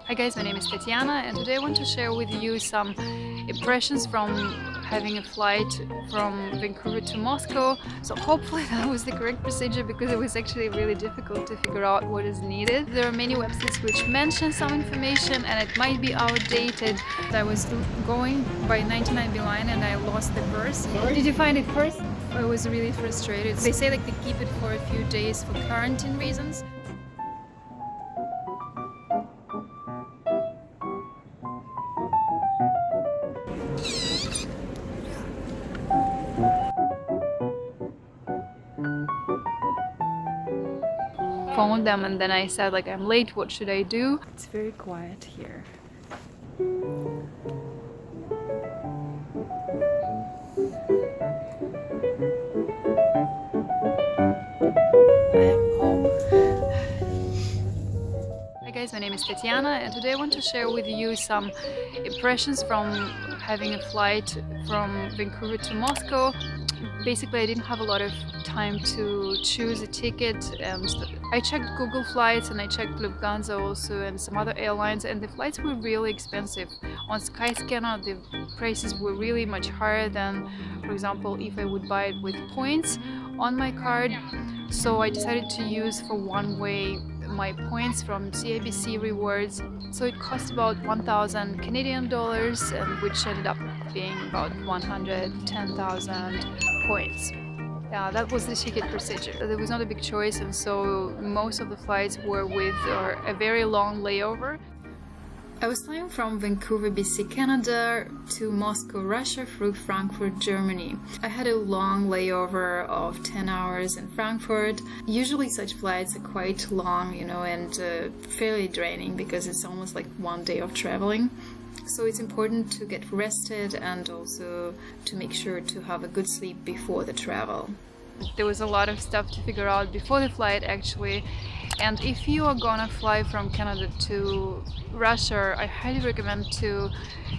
Hi guys, my name is Tatiana and today I want to share with you some impressions from having a flight from Vancouver to Moscow. So hopefully that was the correct procedure because it was actually really difficult to figure out what is needed. There are many websites which mention some information and it might be outdated. I was going by 99 Beeline and I lost the purse. Did you find it first? I was really frustrated. They say like they keep it for a few days for quarantine reasons. Phoned them and then I said like I'm late, what should I do? It's very quiet here. I am home. Hi guys, my name is Tatiana and today I want to share with you some impressions from having a flight from Vancouver to Moscow. Basically, I didn't have a lot of time to choose a ticket and I checked Google Flights and I checked Lufthansa also and some other airlines, and the flights were really expensive. On Skyscanner the prices were really much higher than, for example, if I would buy it with points on my card. So I decided to use for one way my points from CIBC Rewards. So it cost about 1,000 Canadian dollars, and which ended up being about 110,000 points. Yeah, that was the ticket procedure. There was not a big choice, and so most of the flights were with a very long layover. I was flying from Vancouver, BC, Canada to Moscow, Russia through Frankfurt, Germany. I had a long layover of 10 hours in Frankfurt. Usually such flights are quite long, and fairly draining because it's almost like one day of traveling. So it's important to get rested and also to make sure to have a good sleep before the travel. There was a lot of stuff to figure out before the flight actually, and if you are gonna fly from Canada to Russia, I highly recommend to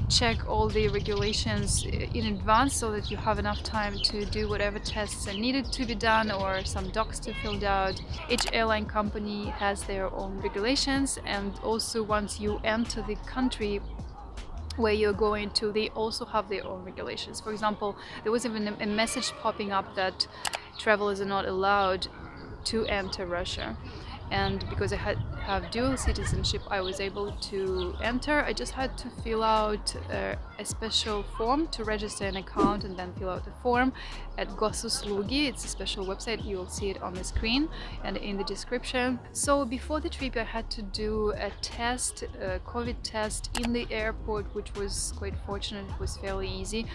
check all the regulations in advance so that you have enough time to do whatever tests are needed to be done or some docs to fill out. Each airline company has their own regulations, and also once you enter the country where you're going to, they also have their own regulations. For example, there was even a message popping up that travelers are not allowed to enter Russia, and because I have dual citizenship, I was able to enter. I just had to fill out a special form to register an account and then fill out the form at Gosuslugi. It's a special website, you will see it on the screen and in the description. So before the trip I had to do a test, a COVID test in the airport, which was quite fortunate. It was fairly easy.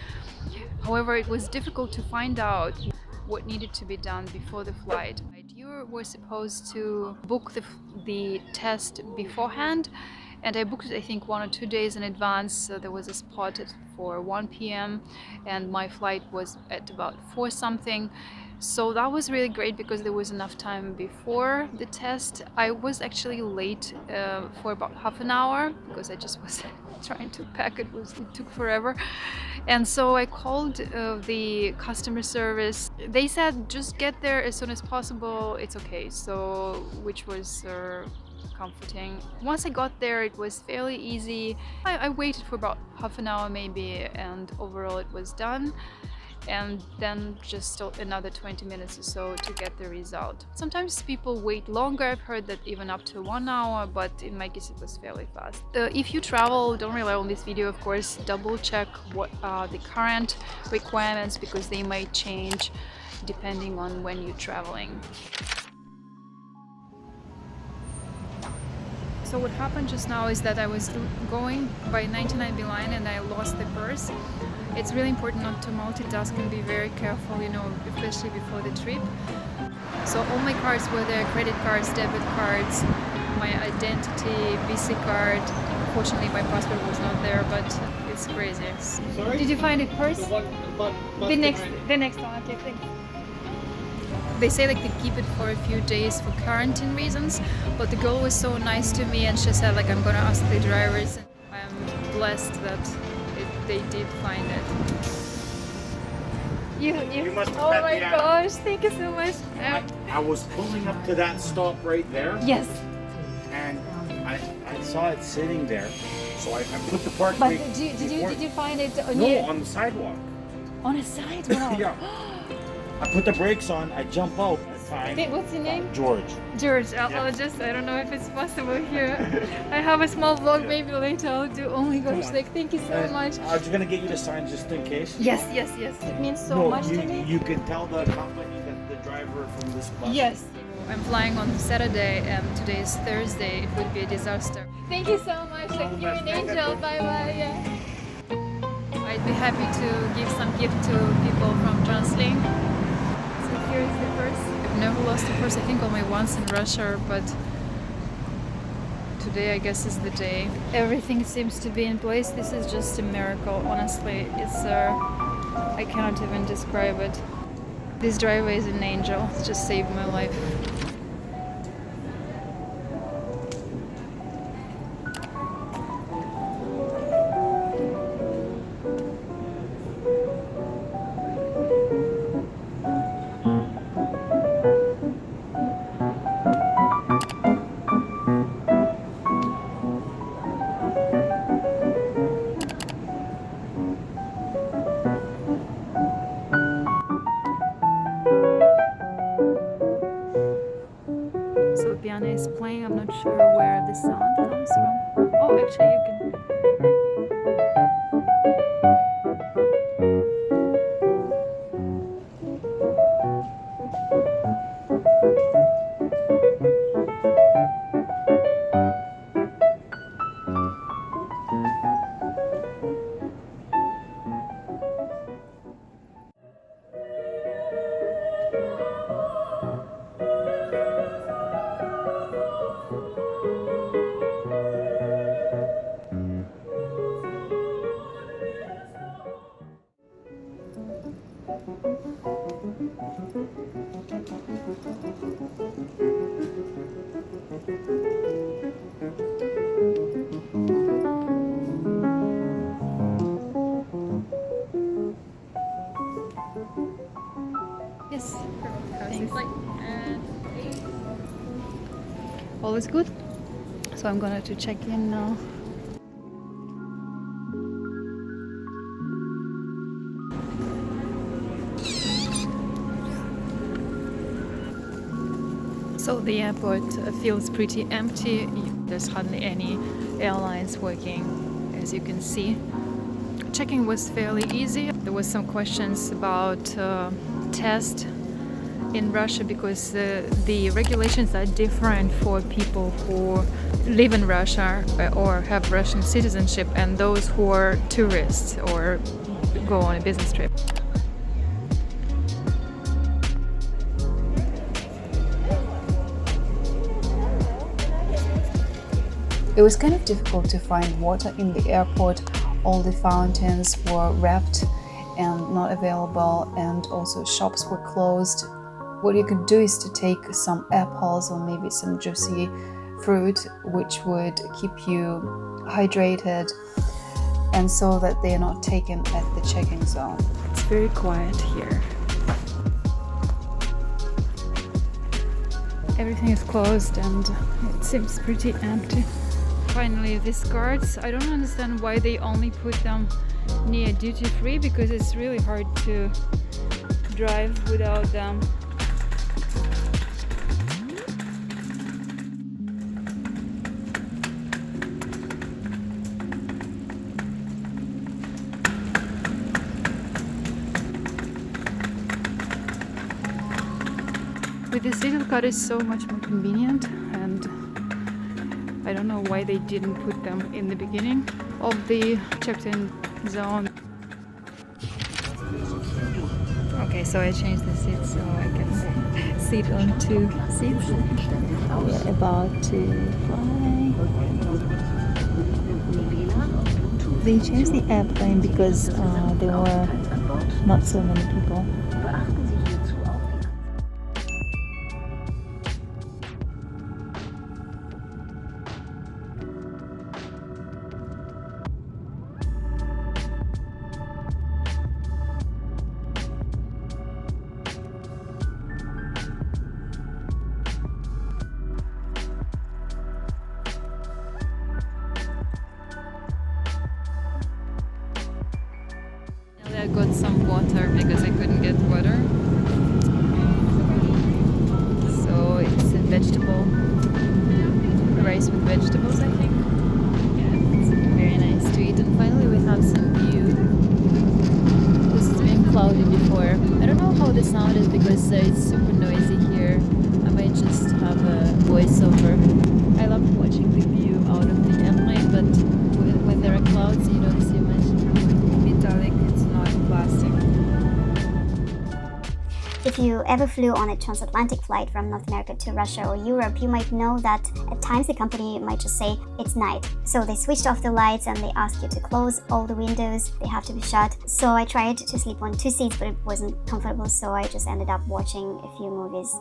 However, it was difficult to find out what needed to be done before the flight. You were supposed to book the test beforehand, and I booked it I think 1 or 2 days in advance. So there was a spot for 1 p.m. and my flight was at about 4 something. So that was really great because there was enough time before the test. I was actually late for about half an hour because I just was trying to pack. It took forever, and so I called the customer service. They said just get there as soon as possible, it's okay. So which was comforting. Once I got there it was fairly easy. I waited for about half an hour maybe, and overall it was done, and then just another 20 minutes or so to get the result. Sometimes people wait longer. I've heard that even up to 1 hour, but in my case it was fairly fast. If you travel, don't rely on this video, of course. Double check what are the current requirements because they might change depending on when you're traveling. So what happened just now is that I was going by 99 Beeline and I lost the purse. It's really important not to multitask and be very careful, especially before the trip. So all my cards were there, credit cards, debit cards, my identity, BC card. Unfortunately my passport was not there, but it's crazy. Sorry? Did you find it first? The next one, okay, thanks. They say like they keep it for a few days for quarantine reasons, but the girl was so nice to me and she said like I'm gonna ask the drivers. I'm blessed that they did find it. You must have oh met my the app. gosh, thank you so much. I was pulling up to that stop right there, Yes. and I saw it sitting there, so I put the park But brake. did you find it No, on the sidewalk. on a sidewalk? Yeah. I put the brakes on. I jump out. Fine. What's your name? George. George, Yeah. I'll just, I don't know if it's possible here. I have a small vlog, maybe later I'll do only Gosh Lake. Thank you so much. I was gonna get you to sign just in case. Yes. It means so No, much you, to me. you can tell the company that the driver from this bus. Yes. I'm flying on Saturday and today is Thursday. It would be a disaster. Thank you so much. Like you're an angel. Bye bye. Yeah. I'd be happy to give some gift to people from TransLink. So here is the purse. I've never lost a purse. I think only once in Russia, but today I guess is the day. Everything seems to be in place. This is just a miracle. Honestly, it's I cannot even describe it. This driver is an angel. It's just saved my life. So the piano is playing. I'm not sure where the sound comes from. Oh, actually you can. Yes. Thanks. All is good. So I'm gonna to check in now. So the airport feels pretty empty. There's hardly any airlines working, as you can see. Checking was fairly easy. There was some questions about test in Russia because the regulations are different for people who live in Russia or have Russian citizenship and those who are tourists or go on a business trip. It was kind of difficult to find water in the airport. All the fountains were wrapped and not available, and also shops were closed. What you could do is to take some apples or maybe some juicy fruit, which would keep you hydrated and so that they are not taken at the check-in zone. It's very quiet here. Everything is closed and it seems pretty empty. Finally, these cards, I don't understand why they only put them near duty free, because it's really hard to drive without them. With this little card is so much more convenient, and I don't know why they didn't put them in the beginning of the checked-in zone. Okay, so I changed the seat so I can sit on two seats. We're about to fly. They changed the airplane because there were not so many people. I got some water because I couldn't get water. So it's a vegetable, rice with vegetables, I think. Yeah, it's very nice to eat. And finally we have some view. This has been cloudy before. I don't know how the sound is because it's super noisy here. I might just have a voiceover. I love watching the view out of the airplane, but when there are clouds you don't see much. Metallic, it's not plastic. If you ever flew on a transatlantic flight from North America to Russia or Europe, you might know that at times the company might just say it's night. So they switched off the lights and they ask you to close all the windows, they have to be shut. So I tried to sleep on 2 seats, but it wasn't comfortable, so I just ended up watching a few movies.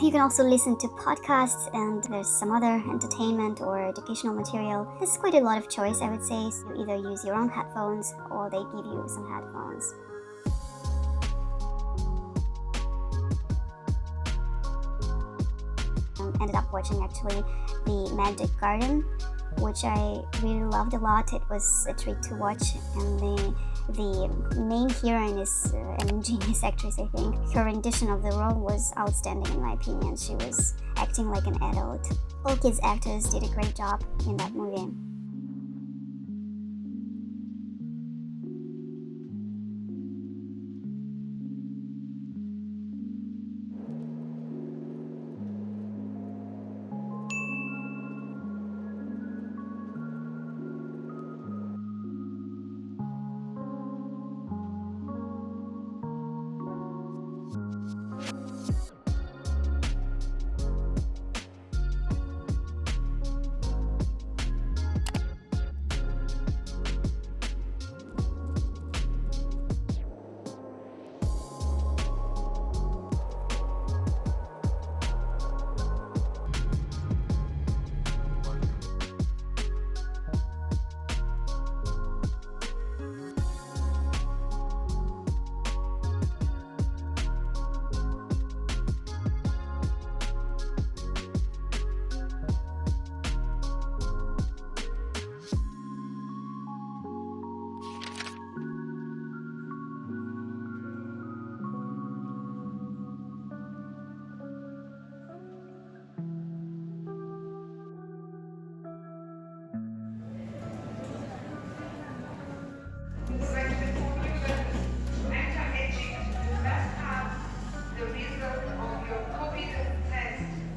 You can also listen to podcasts, and there's some other entertainment or educational material. There's quite a lot of choice, I would say. So you either use your own headphones or they give you some headphones. Ended up watching actually the Magic Garden, which I really loved a lot. It was a treat to watch, and the main heroine is an ingenious actress, I think. Her rendition of the role was outstanding in my opinion. She was acting like an adult. All kids actors did a great job in that movie.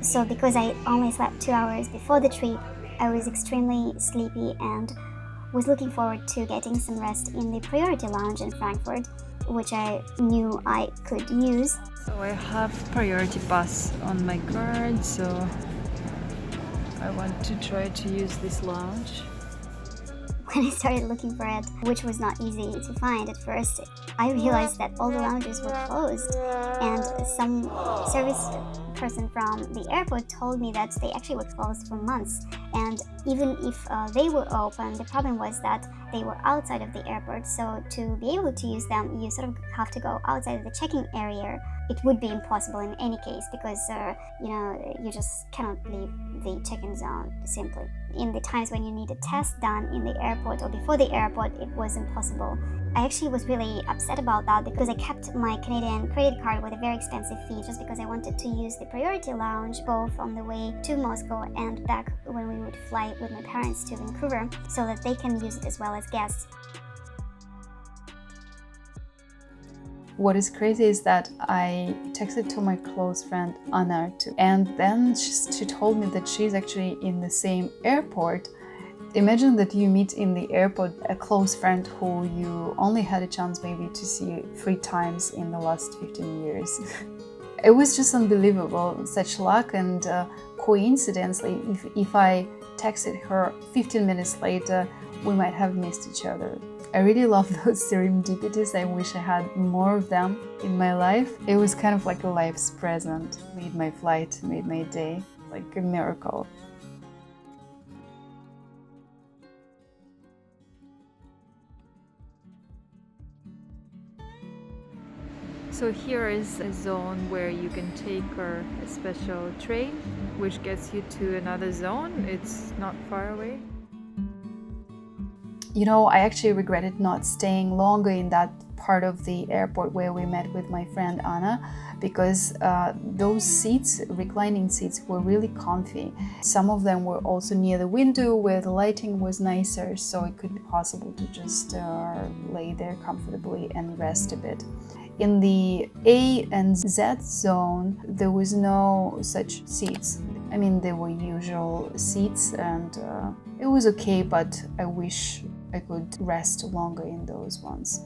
So because I only slept 2 hours before the trip, I was extremely sleepy and was looking forward to getting some rest in the Priority Lounge in Frankfurt, which I knew I could use. So I have Priority Pass on my card, so I want to try to use this lounge. When I started looking for it, which was not easy to find at first, I realized that all the lounges were closed, and some service person from the airport told me that they actually were closed for months, and even if they were open, the problem was that they were outside of the airport, so to be able to use them, you sort of have to go outside of the check-in area. It would be impossible in any case because you just cannot leave the check-in zone simply. In the times when you need a test done in the airport or before the airport, it was impossible. I actually was really upset about that because I kept my Canadian credit card with a very expensive fee just because I wanted to use the Priority Lounge both on the way to Moscow and back when we would fly with my parents to Vancouver so that they can use it as well as guests. What is crazy is that I texted to my close friend Anna too, and then she told me that she's actually in the same airport. Imagine that you meet in the airport a close friend who you only had a chance maybe to see 3 times in the last 15 years. It was just unbelievable, such luck, and coincidentally, if I texted her 15 minutes later, we might have missed each other. I really love those serendipities. I wish I had more of them in my life. It was kind of like a life's present. Made my flight, made my day, like a miracle. So here is a zone where you can take a special train, which gets you to another zone. It's not far away. You know, I actually regretted not staying longer in that part of the airport where we met with my friend Anna, because those seats, reclining seats, were really comfy. Some of them were also near the window where the lighting was nicer, so it could be possible to just lay there comfortably and rest a bit. In the A and Z zone, there was no such seats. I mean, they were usual seats, and it was okay, but I wish I could rest longer in those ones.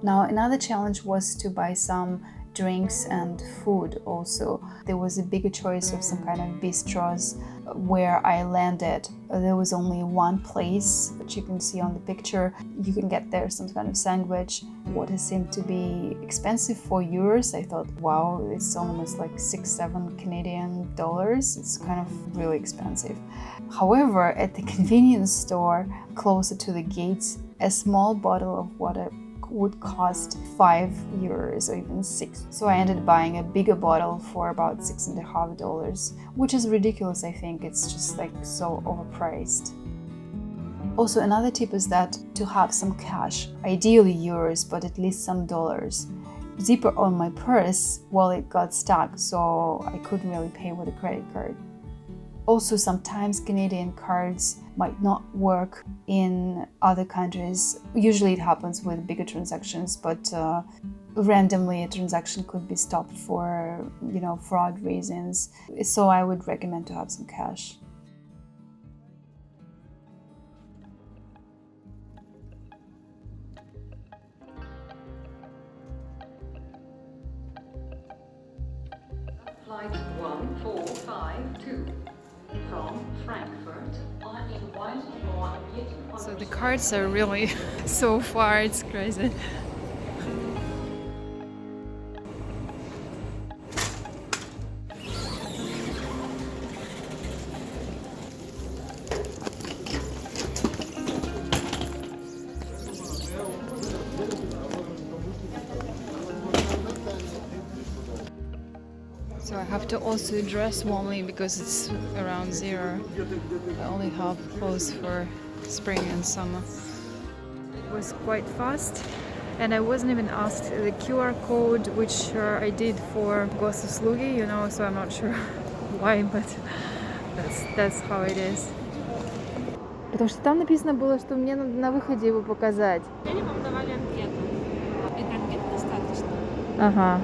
Now, another challenge was to buy some drinks and food also. There was a bigger choice of some kind of bistros where I landed. There was only one place, which you can see on the picture. You can get there some kind of sandwich. What seemed to be expensive for euros, I thought, wow, it's almost like 6-7 Canadian dollars. It's kind of really expensive. However, at the convenience store closer to the gates, a small bottle of water would cost 5 euros or even 6. So I ended up buying a bigger bottle for about $6.50, which is ridiculous, I think. It's just like so overpriced. Also, another tip is that to have some cash, ideally euros, but at least some dollars. Zipper on my purse, well, it got stuck, so I couldn't really pay with a credit card. Also, sometimes Canadian cards might not work in other countries. Usually it happens with bigger transactions, but randomly a transaction could be stopped for, fraud reasons. So I would recommend to have some cash. Flight 1452 from Frankfurt on in Whitehall. So the cards are really so far, it's crazy. So I have to also dress warmly because it's around 0. I only have clothes for spring and summer. It was quite fast, and I wasn't even asked the QR code, which I did for Gosuslugi, so I'm not sure why, but that's how it is. Потому что там написано было, что мне надо на выходе его показать. Они вам давали анкету. Этой анкеты достаточно. Ага.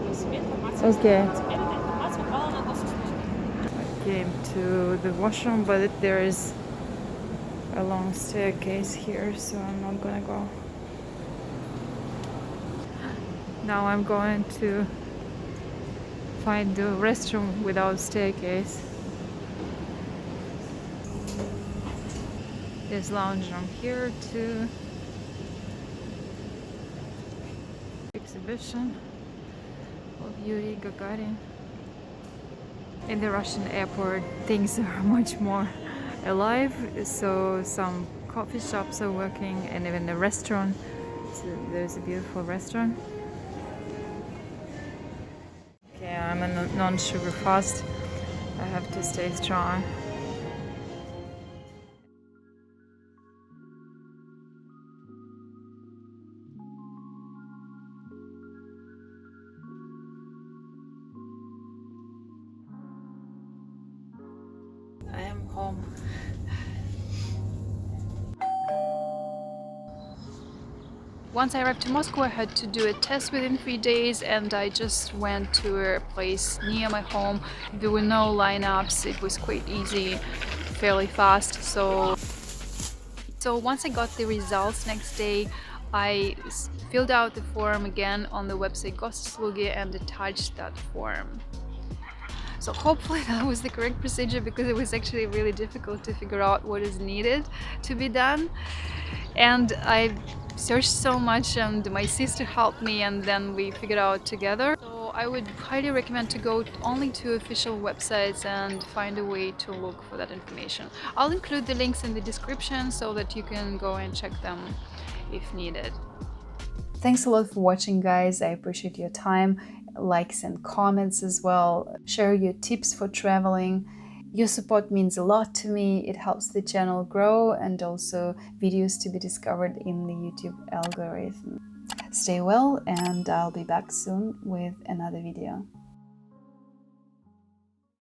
То есть себе информация. Окей. Теперь эта информация упала на госуслуги. I came to the washroom, but there is a long staircase here, so I'm not gonna go. Now I'm going to find the restroom without staircase. There's lounge room here too. Exhibition of Yuri Gagarin. In the Russian airport, things are much more alive, so some coffee shops are working, and even a restaurant. So there's a beautiful restaurant. Okay, I'm a non-sugar fast. I have to stay strong. I am home. Once I arrived to Moscow, I had to do a test within 3 days, and I just went to a place near my home. There were no lineups, it was quite easy, fairly fast. So once I got the results next day, I filled out the form again on the website Gosuslugi and attached that form. So hopefully that was the correct procedure, because it was actually really difficult to figure out what is needed to be done. And I searched so much, and my sister helped me, and then we figured out together. So I would highly recommend to go only to official websites and find a way to look for that information. I'll include the links in the description so that you can go and check them if needed. Thanks a lot for watching, guys. I appreciate your time. Likes and comments as well. Share your tips for traveling. Your support means a lot to me. It helps the channel grow and also videos to be discovered in the YouTube algorithm. Stay well, and I'll be back soon with another video.